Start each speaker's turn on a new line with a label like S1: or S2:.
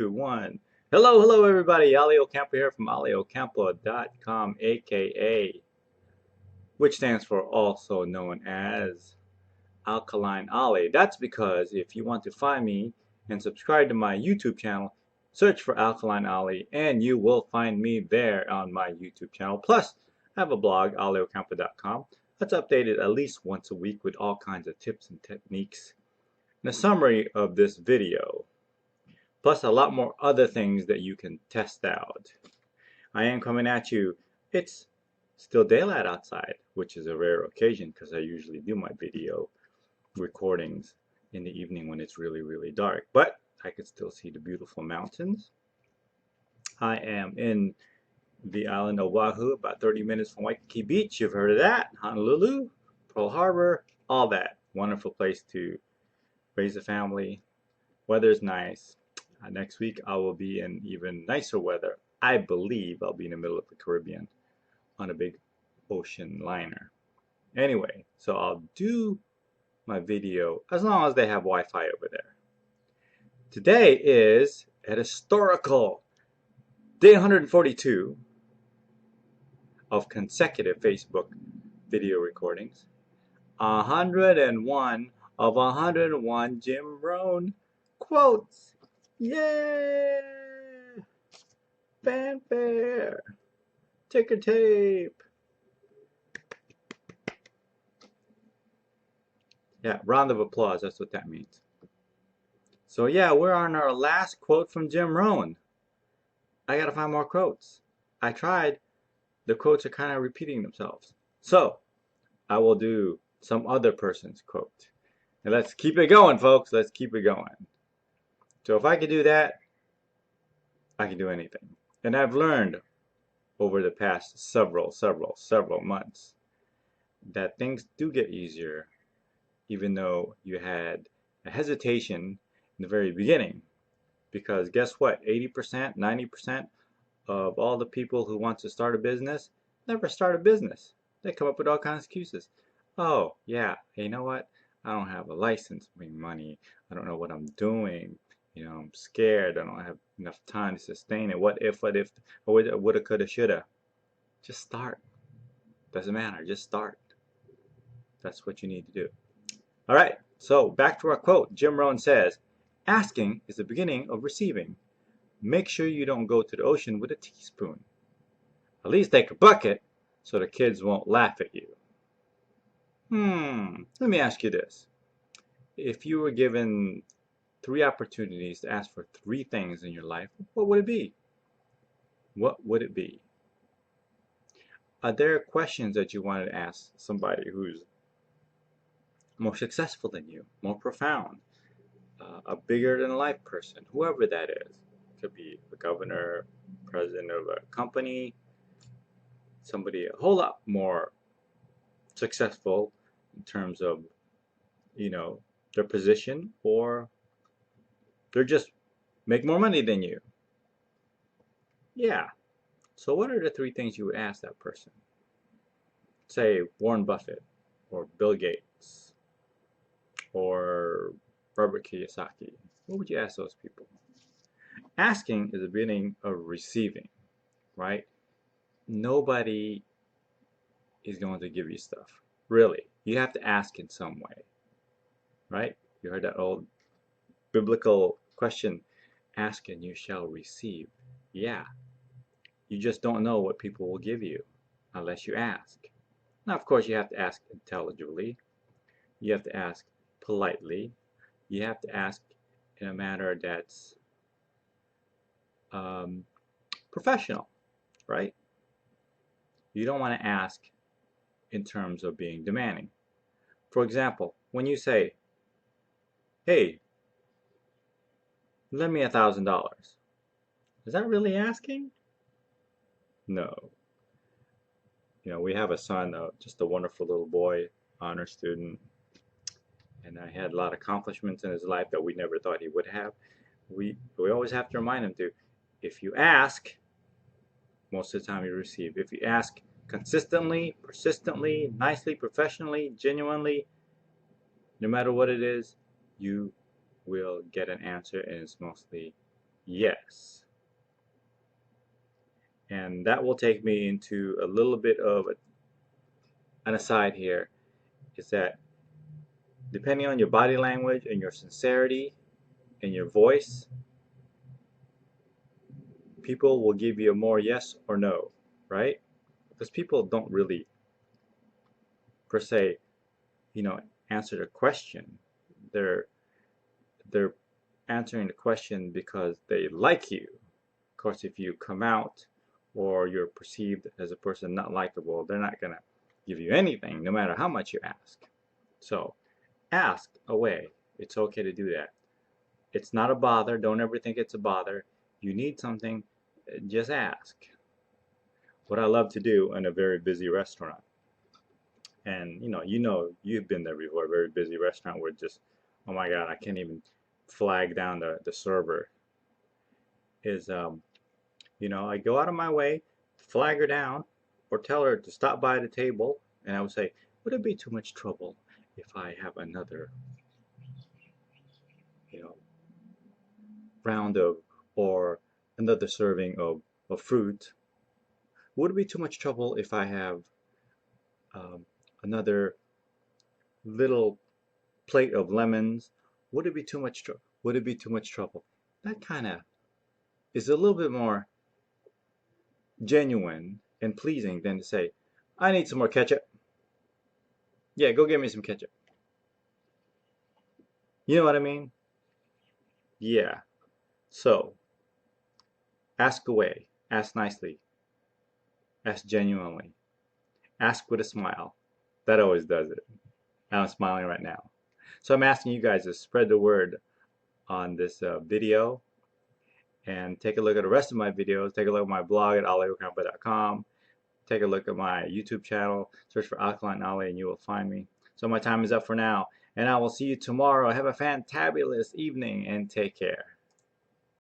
S1: Two, one. Hello, everybody. Ali Ocampo here from aliocampo.com, aka, which stands for also known as Alkaline Ali. That's because if you want to find me and subscribe to my YouTube channel, search for Alkaline Ali, and you will find me there on my YouTube channel. Plus, I have a blog, aliocampo.com, that's updated at least once a week with all kinds of tips and techniques. And a summary of this video, plus a lot more other things that you can test out. I am coming at you. It's still daylight outside, which is a rare occasion because I usually do my video recordings in the evening when it's really dark, but I can still see the beautiful mountains. I am in the island of Oahu, about 30 minutes from Waikiki Beach. You've heard of that. Honolulu, Pearl Harbor, all that. Wonderful place to raise a family. Weather's nice. Next week I will be in even nicer weather. I believe I'll be in the middle of the Caribbean on a big ocean liner. Anyway, so I'll do my video as long as they have Wi-Fi over there. Today is a historical day 142 of consecutive Facebook video recordings. 101 of 101 Jim Rohn quotes. Yeah! Fanfare! Ticker tape! Yeah, round of applause, that's what that means. So yeah, we're on our last quote from Jim Rohn. I gotta find more quotes. I tried. The quotes are kind of repeating themselves. So, I will do some other person's quote. And let's keep it going, folks. Let's keep it going. So if I can do that, I can do anything. And I've learned over the past several months that things do get easier, even though you had a hesitation in the very beginning. Because guess what? 80%, 90% of all the people who want to start a business never start a business. They come up with all kinds of excuses. Oh, yeah, hey, you know what? I don't have a license to make money. I don't know what I'm doing. You know, I'm scared. I don't have enough time to sustain it. What if, woulda, coulda, shoulda. Just start. Doesn't matter. Just start. That's what you need to do. All right, so back to our quote. Jim Rohn says, asking is the beginning of receiving. Make sure you don't go to the ocean with a teaspoon. At least take a bucket so the kids won't laugh at you. Let me ask you this. If you were given 3 opportunities to ask for 3 things in your life, what would it be? What would it be? Are there questions that you wanted to ask somebody who's more successful than you, more profound, a bigger than life person, whoever that is? Could be a governor, president of a company, somebody a whole lot more successful in terms of, you know, their position, or they're just make more money than you. Yeah. So what are the 3 things you would ask that person? Say Warren Buffett or Bill Gates or Robert Kiyosaki. What would you ask those people? Asking is the beginning of receiving, right? Nobody is going to give you stuff. Really. You have to ask in some way, right? You heard that old biblical question, ask and you shall receive. Yeah. You just don't know what people will give you unless you ask. Now, of course, you have to ask intelligibly. You have to ask politely. You have to ask in a manner that's professional, right? You don't want to ask in terms of being demanding. For example, when you say, hey, lend me $1,000. Is that really asking? No. You know, we have a son, just a wonderful little boy, honor student, and he had a lot of accomplishments in his life that we never thought he would have. We always have to remind him to, if you ask, most of the time you receive. If you ask consistently, persistently, nicely, professionally, genuinely, no matter what it is, you will get an answer, and it's mostly yes. And that will take me into a little bit of an aside here, is that depending on your body language and your sincerity and your voice, people will give you a more yes or no, right? Because people don't really, per se, you know, answer the question. They're they're answering the question because they like you. Of course, if you come out or you're perceived as a person not likable, they're not gonna give you anything, no matter how much you ask. So ask away. It's okay to do that. It's not a bother. Don't ever think it's a bother. You need something, just ask. What I love to do in a very busy restaurant, and you've been there before, a very busy restaurant where just, oh my God, I can't even flag down the server, is I go out of my way, flag her down, or tell her to stop by the table, and I would say, would it be too much trouble if I have another, you know, round of, or another serving of fruit? Would it be too much trouble if I have um, another little plate of lemons? Would it be too much trouble? Would it be too much trouble? That kind of is a little bit more genuine and pleasing than to say, I need some more ketchup. Yeah, go get me some ketchup. You know what I mean? Yeah. So, ask away, ask nicely, ask genuinely, ask with a smile. That always does it. I'm smiling right now. So I'm asking you guys to spread the word on this video, and take a look at the rest of my videos. Take a look at my blog at aliocampo.com. Take a look at my YouTube channel. Search for Alkaline Ali and you will find me. So my time is up for now, and I will see you tomorrow. Have a fantabulous evening and take care.